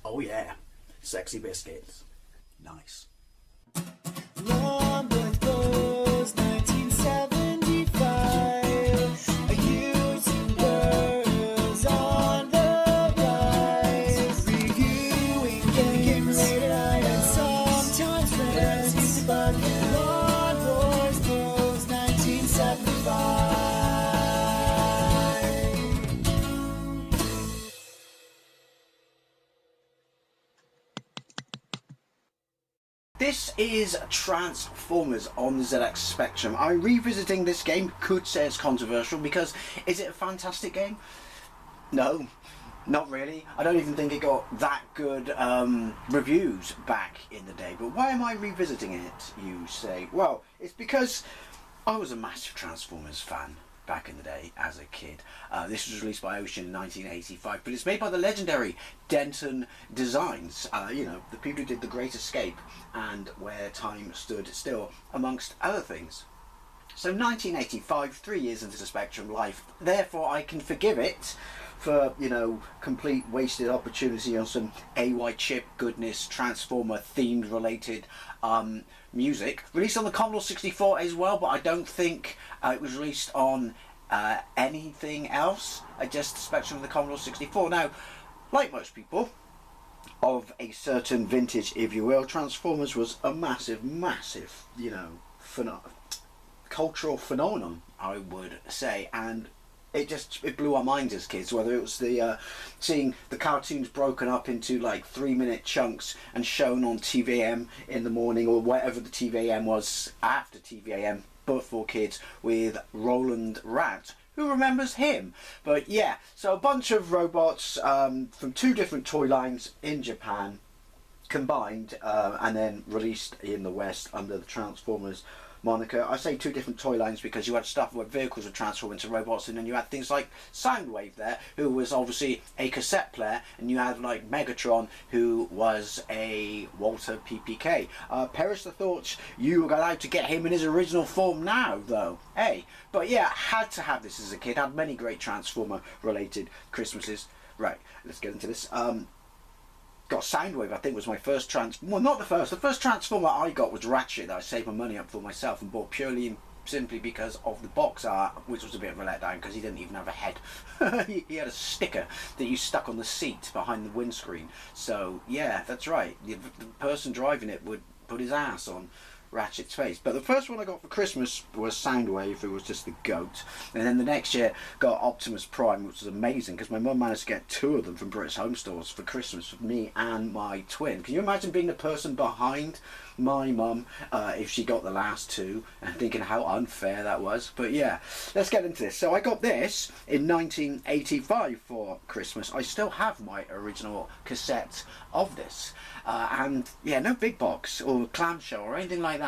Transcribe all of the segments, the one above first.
Oh yeah, sexy biscuits. Nice. Long Boys Blues, 1975. A YouTuber on the rise. Reviewing games late at night and sometimes friends. But Long Boys Blues, 1975. This is Transformers on the ZX Spectrum. I'm revisiting this game. Could say it's controversial because is it a fantastic game? No, not really. I don't even think it got that good reviews back in the day. But why am I revisiting it, you say? Well, it's because I was a massive Transformers fan back in the day as a kid. This was released by Ocean in 1985, but it's made by the legendary Denton Designs, you know, the people who did The Great Escape and Where Time Stood Still, amongst other things. So 1985, 3 years into the Spectrum life, therefore I can forgive it for, you know, complete wasted opportunity on some AY chip goodness, Transformer themed related music. Released on the Commodore 64 as well, but I don't think it was released on anything else. Just the Spectrum of the Commodore 64. Now, like most people of a certain vintage, if you will, Transformers was a massive, you know, cultural phenomenon, I would say, and it blew our minds as kids, whether it was the seeing the cartoons broken up into like 3-minute chunks and shown on TVAM in the morning, or whatever the TVAM was after TVAM, but for kids, with Roland Rat. Who remembers him? But yeah, so a bunch of robots from 2 different toy lines in Japan combined and then released in the West under the Transformers moniker. I say 2 different toy lines because you had stuff where vehicles would transform into robots, and then you had things like Soundwave there, who was obviously a cassette player, and you had like Megatron, who was a Walter PPK. Perish the thoughts you were allowed to get him in his original form now, though. Hey, but yeah, had to have this as a kid. Had many great Transformer related Christmases. Right, let's get into this. Got Soundwave, I think was my first well, not the first Transformer I got was Ratchet, that I saved my money up for myself and bought purely and simply because of the box art, which was a bit of a letdown because he didn't even have a head. He had a sticker that you stuck on the seat behind the windscreen. So yeah, that's right, the person driving it would put his ass on Ratchet's face. But the first one I got for Christmas was Soundwave, who was just the goat. And then the next year got Optimus Prime, which was amazing because my mum managed to get 2 of them from British Home Stores for Christmas for me and my twin. Can you imagine being the person behind my mum if she got the last 2 and thinking how unfair that was? But yeah, let's get into this. So I got this in 1985 for Christmas. I still have my original cassette of this. And yeah, no big box or clamshell or anything like that.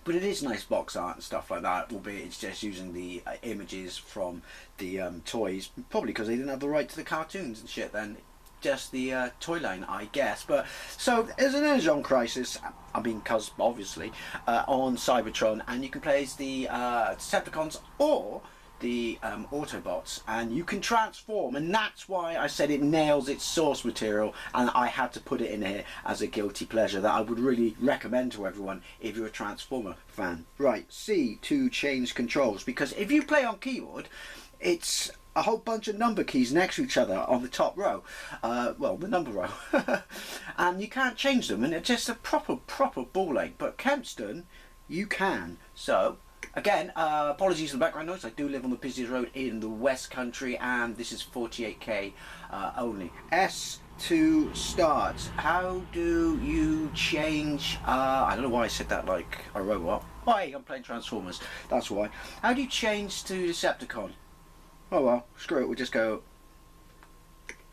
But it is nice box art and stuff like that, albeit it's just using the images from the toys, probably because they didn't have the right to the cartoons and shit then. Just the toy line, I guess. But so there's an Energon Crisis, I mean, because obviously, on Cybertron, and you can play as the Decepticons or the Autobots, and you can transform, and that's why I said it nails its source material, and I had to put it in here as a guilty pleasure that I would really recommend to everyone if you're a Transformer fan. Right, C to change controls, because if you play on keyboard, it's a whole bunch of number keys next to each other on the top row, well, the number row, and you can't change them, and it's just a proper ball ache. But Kempston, you can. So again, apologies for the background noise. I do live on the busiest road in the West Country, and this is 48k only. S to start. How do you change? I don't know why I said that like a robot. Why? I'm playing Transformers. That's why. How do you change to Decepticon? Oh well, screw it. We'll just go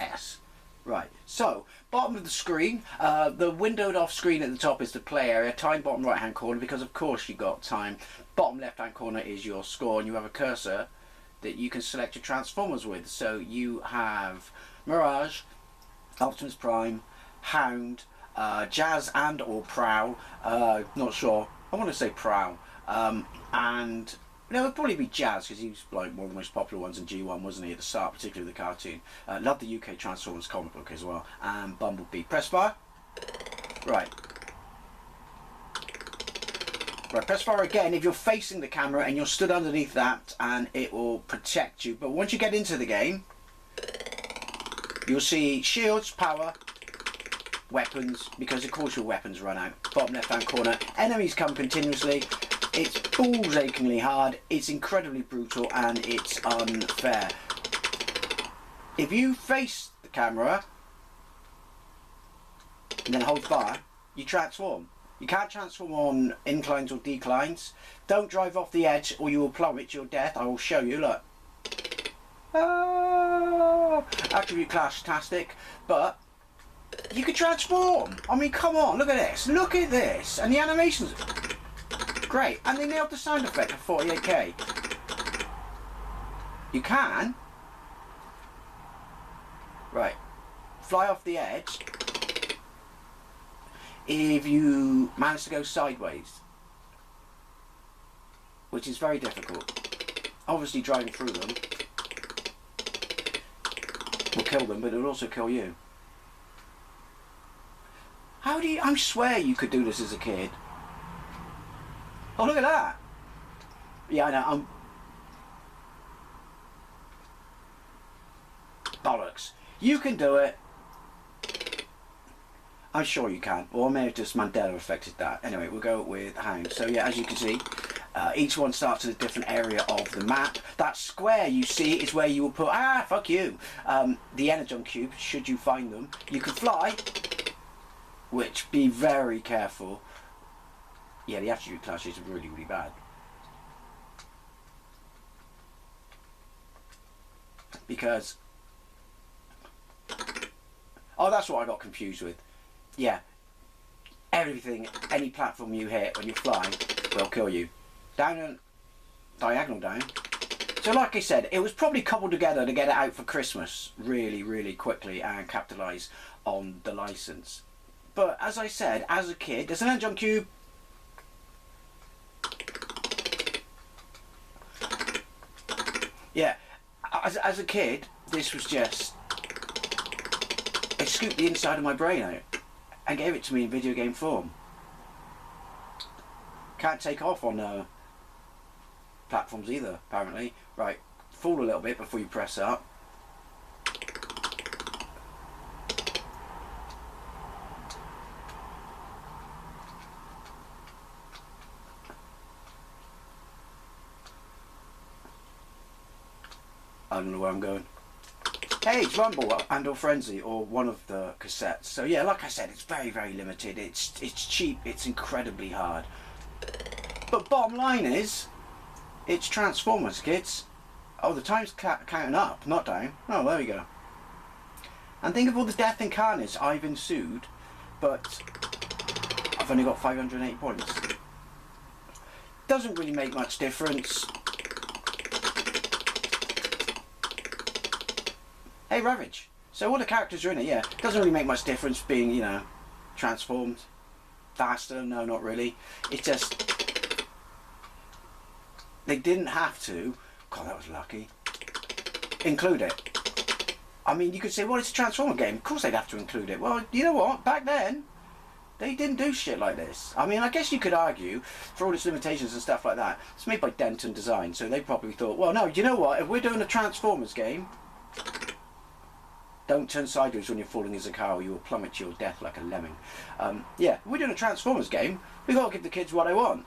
S. Right, so bottom of the screen, the windowed off screen at the top is the play area, time bottom right hand corner, because of course you got time. Bottom left hand corner is your score, and you have a cursor that you can select your Transformers with. So you have Mirage, Optimus Prime, Hound, Jazz and or Prowl, not sure, I want to say Prowl, and No, it would probably be Jazz, because he was like one of the most popular ones in G1, wasn't he, at the start, particularly the cartoon. Loved the UK Transformers comic book as well. And Bumblebee. Press fire. Right. Right, press fire again if you're facing the camera and you're stood underneath that, and it will protect you. But once you get into the game, you'll see shields, power, weapons, because of course your weapons run out. Bottom left hand corner, enemies come continuously. It's balls achingly hard, it's incredibly brutal, and it's unfair. If you face the camera and then hold fire, you transform. You can't transform on inclines or declines. Don't drive off the edge or you will plummet to your death. I will show you, look. Attribute class-tastic, but you can transform. I mean, come on, look at this. Look at this. And the animations, great. And they nailed the sound effect of 48K. You can. Right. Fly off the edge. If you manage to go sideways, which is very difficult. Obviously driving through them will kill them, but it will also kill you. How do you... I swear you could do this as a kid. Oh, look at that. Yeah, I know, bollocks. You can do it. I'm sure you can. Or maybe just Mandela affected that. Anyway, we'll go with Hound. So yeah, as you can see, each one starts in a different area of the map. That square you see is where you will put, fuck you, the Energon Cube, should you find them. You can fly, which, be very careful. Yeah, the attribute clash is really, really bad. Because... oh, that's what I got confused with. Yeah, everything, any platform you hit when you're flying will kill you. Down and diagonal down. So like I said, it was probably cobbled together to get it out for Christmas really, really quickly and capitalise on the licence. But as I said, as a kid, there's an Energon Cube. Yeah, as a kid, this was just... it scooped the inside of my brain out and gave it to me in video game form. Can't take off on platforms either, apparently. Right, fall a little bit before you press up. I don't know where I'm going. Hey, it's Rumble and or Frenzy, or one of the cassettes. So yeah, like I said, it's very, very limited. It's cheap. It's incredibly hard. But bottom line is, it's Transformers, kids. Oh, the time's counting up, not down. Oh, there we go. And think of all the death and carnage I've ensued, but I've only got 580 points. Doesn't really make much difference. Hey, Ravage. So all the characters are in it, yeah. Doesn't really make much difference being, you know, transformed faster. No, not really. It's just... they didn't have to... God, that was lucky. Include it. I mean, you could say, well, it's a Transformer game. Of course they'd have to include it. Well, you know what? Back then, they didn't do shit like this. I mean, I guess you could argue, for all its limitations and stuff like that, it's made by Denton Design, so they probably thought, well, no, you know what? If we're doing a Transformers game... don't turn sideways when you're falling as a car or you will plummet to your death like a lemming. Yeah, if we're doing a Transformers game, we've got to give the kids what they want.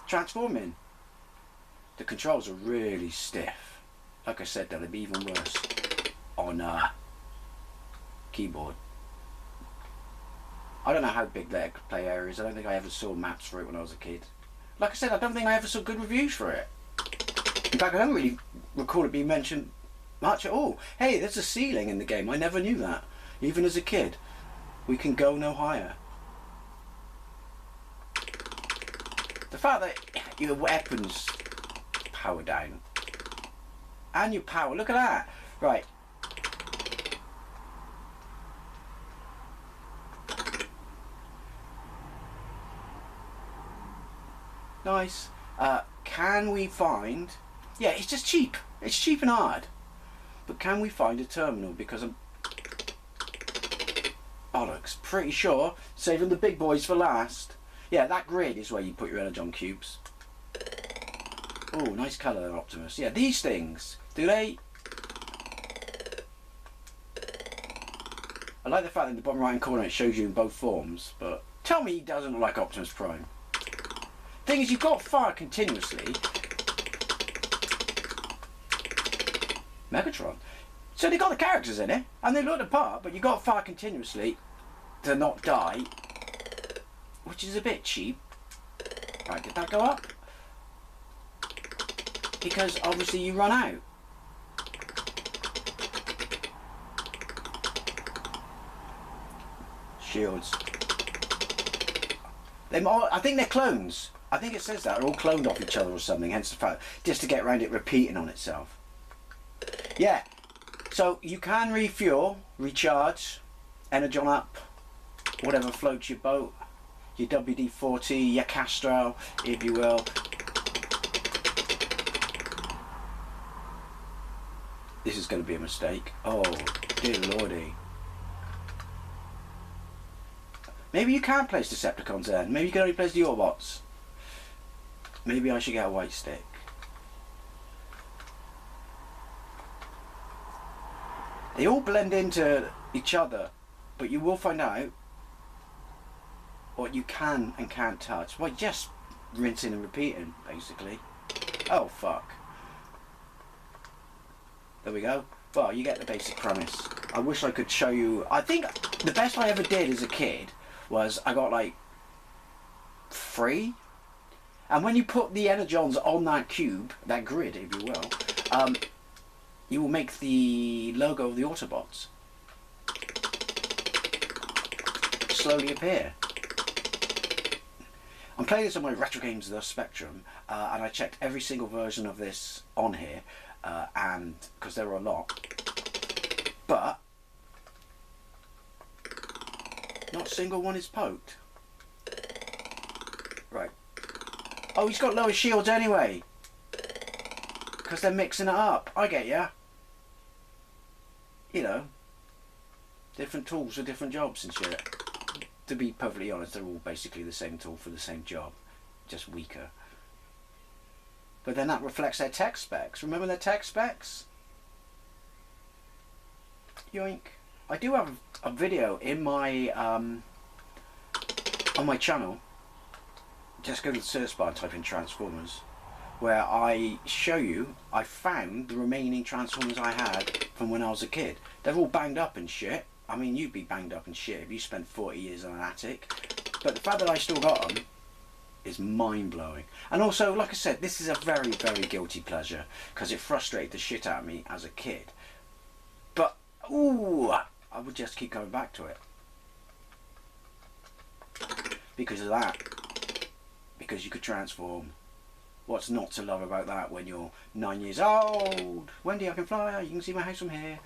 Transforming. The controls are really stiff. Like I said, they'll be even worse on keyboard. I don't know how big their play area is. I don't think I ever saw maps for it when I was a kid. Like I said, I don't think I ever saw good reviews for it. In fact, I don't really recall it being mentioned much at all. Hey, there's a ceiling in the game. I never knew that. Even as a kid. We can go no higher. The fact that your weapons power down. And your power. Look at that. Right. Nice. Can we find... Yeah, it's just cheap. It's cheap and hard. But can we find a terminal? Because I'm... bollocks. Pretty sure. Saving the big boys for last. Yeah, that grid is where you put your Energon cubes. Oh, nice colour there, Optimus. Yeah, these things. Do they... I like the fact that in the bottom right hand corner it shows you in both forms, but tell me he doesn't look like Optimus Prime. Thing is, you've got fire continuously. Megatron. So they got the characters in it, and they look the part, but you got fire continuously to not die, which is a bit cheap. Right, did that go up? Because obviously you run out. Shields. I think they're clones. I think it says that. They're all cloned off each other or something, hence the fact, just to get around it repeating on itself. Yeah, so you can refuel, recharge, Energon up, whatever floats your boat, your WD-40, your Castrol, if you will. This is going to be a mistake. Oh, dear lordy. Maybe you can place Decepticons then. Maybe you can only place the Autobots. Maybe I should get a white stick. They all blend into each other, but you will find out what you can and can't touch. Well, just rinsing and repeating, basically. Oh, fuck. There we go. Well, you get the basic premise. I wish I could show you... I think the best I ever did as a kid was I got like 3, and when you put the Energons on that cube, that grid if you will, you will make the logo of the Autobots slowly appear. I'm playing this on my Retro Games The Spectrum, and I checked every single version of this on here, and because there were a lot, but not a single one is poked. Right. Oh, he's got lower shields anyway. Because they're mixing it up. I get ya. You know. Different tools for different jobs and shit. To be perfectly honest, they're all basically the same tool for the same job. Just weaker. But then that reflects their tech specs. Remember their tech specs? Yoink. I do have a video in my on my channel. Just go to the search bar and type in Transformers, where I show you I found the remaining Transformers I had from when I was a kid. They're all banged up and shit. I mean, you'd be banged up and shit if you spent 40 years in an attic. But the fact that I still got them is mind-blowing. And also, like I said, this is a very, very guilty pleasure because it frustrated the shit out of me as a kid. But ooh, I would just keep going back to it because of that. Because you could transform. What's not to love about that when you're 9 years old? Wendy, I can fly. You can see my house from here.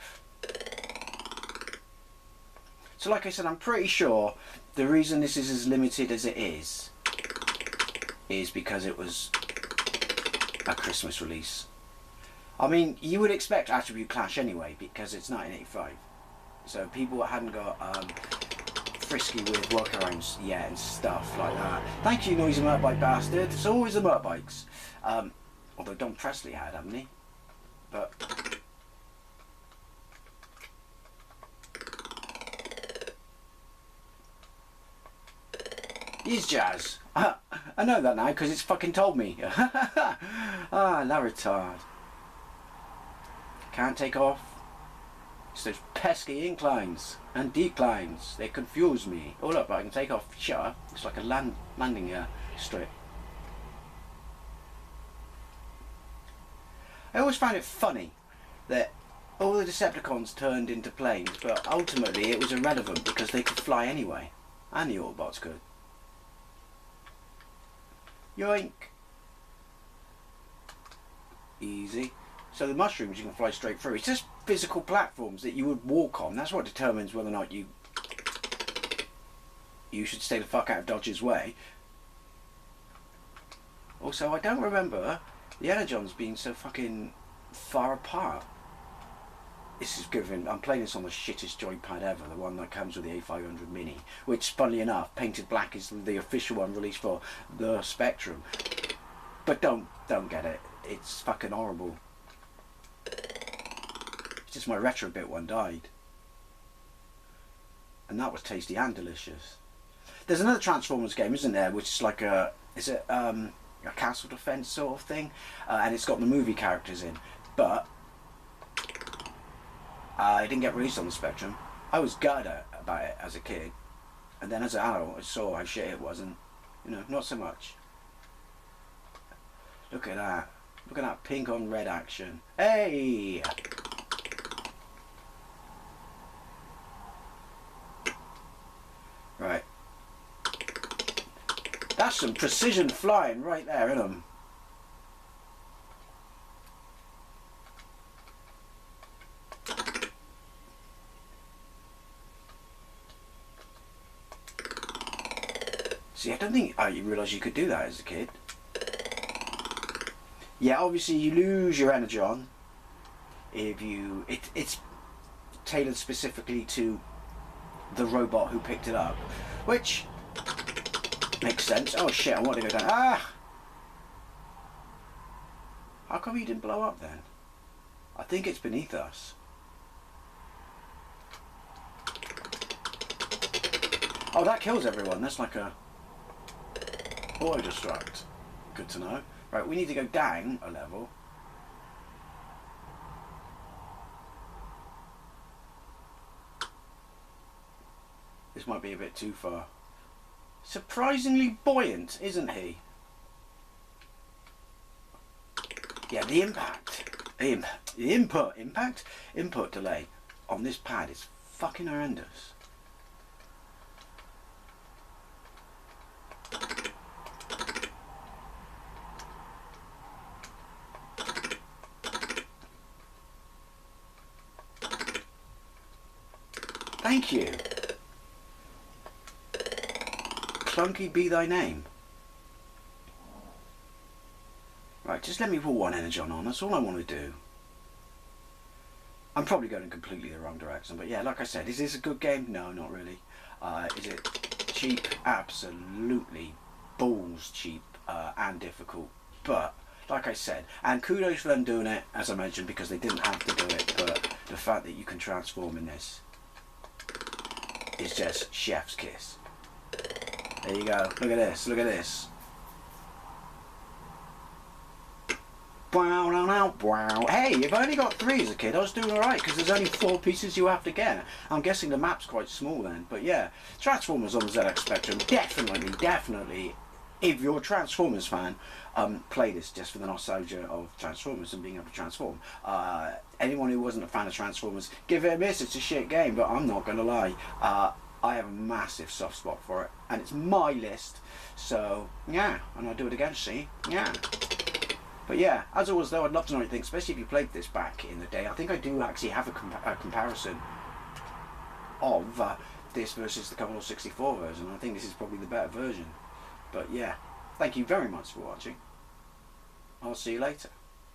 So like I said, I'm pretty sure the reason this is as limited as it is because it was a Christmas release. I mean, you would expect Attribute Clash anyway because it's 1985. So people that hadn't got frisky with workarounds yet and stuff like that. Thank you, noisy motorbike bastard. It's always the motorbikes. Although Don Presley had, haven't he? But he's jazz. I know that now because it's fucking told me. Ah, la retard. Can't take off. It's those pesky inclines and declines. They confuse me. Oh look, I can take off. Shut up. It's like a landing strip. I always found it funny that all the Decepticons turned into planes, but ultimately it was irrelevant because they could fly anyway. And the Autobots could. Yoink. Easy. So the mushrooms you can fly straight through. It's just physical platforms that you would walk on. That's what determines whether or not you should stay the fuck out of Dodge's way. Also, I don't remember the Energons being so fucking far apart. This is given. I'm playing this on the shittest joypad ever, the one that comes with the A500 Mini, which, funnily enough, painted black is the official one released for the Spectrum. But don't get it. It's fucking horrible. It's just my Retrobit one died, and that was tasty and delicious. There's another Transformers game, isn't there, which is like a castle defense sort of thing, and it's got the movie characters in, but it didn't get released on the Spectrum. I was gutted about it as a kid, and then as an adult I saw how shit it was, and not so much. Look at that. Look at that pink on red action. Hey! Right. That's some precision flying right there, isn't it? See, I don't think you realise you could do that as a kid. Yeah, obviously you lose your Energon if you... It's tailored specifically to the robot who picked it up, which makes sense. Oh shit, I want to go down. Ah! How come you didn't blow up then? I think it's beneath us. Oh, that kills everyone. That's like a auto-destruct. Good to know. Right, we need to go down a level. This might be a bit too far. Surprisingly buoyant, isn't he? Yeah, the input delay on this pad is fucking horrendous. Thank you. Clunky be thy name. Right, just let me put one Energon on, that's all I want to do. I'm probably going in completely the wrong direction, but yeah, like I said, is this a good game? No, not really. Is it cheap? Absolutely balls cheap and difficult. But, like I said, and kudos for them doing it, as I mentioned, because they didn't have to do it, but the fact that you can transform in this is just chef's kiss. There you go. Look at this. Look at this. Hey, you've only got 3 as a kid. I was doing alright because there's only 4 pieces you have to get. I'm guessing the map's quite small then. But yeah, Transformers on the ZX Spectrum. Definitely, if you're a Transformers fan, play this just for the nostalgia of Transformers and being able to transform. Anyone who wasn't a fan of Transformers, give it a miss. It's a shit game, but I'm not going to lie. I have a massive soft spot for it, and it's my list, so yeah, and I'll do it again, see? Yeah. But yeah, as always though, I'd love to know what you think, especially if you played this back in the day. I think I do actually have a comparison of this versus the Commodore 64 version. I think this is probably the better version. But yeah, thank you very much for watching. I'll see you later.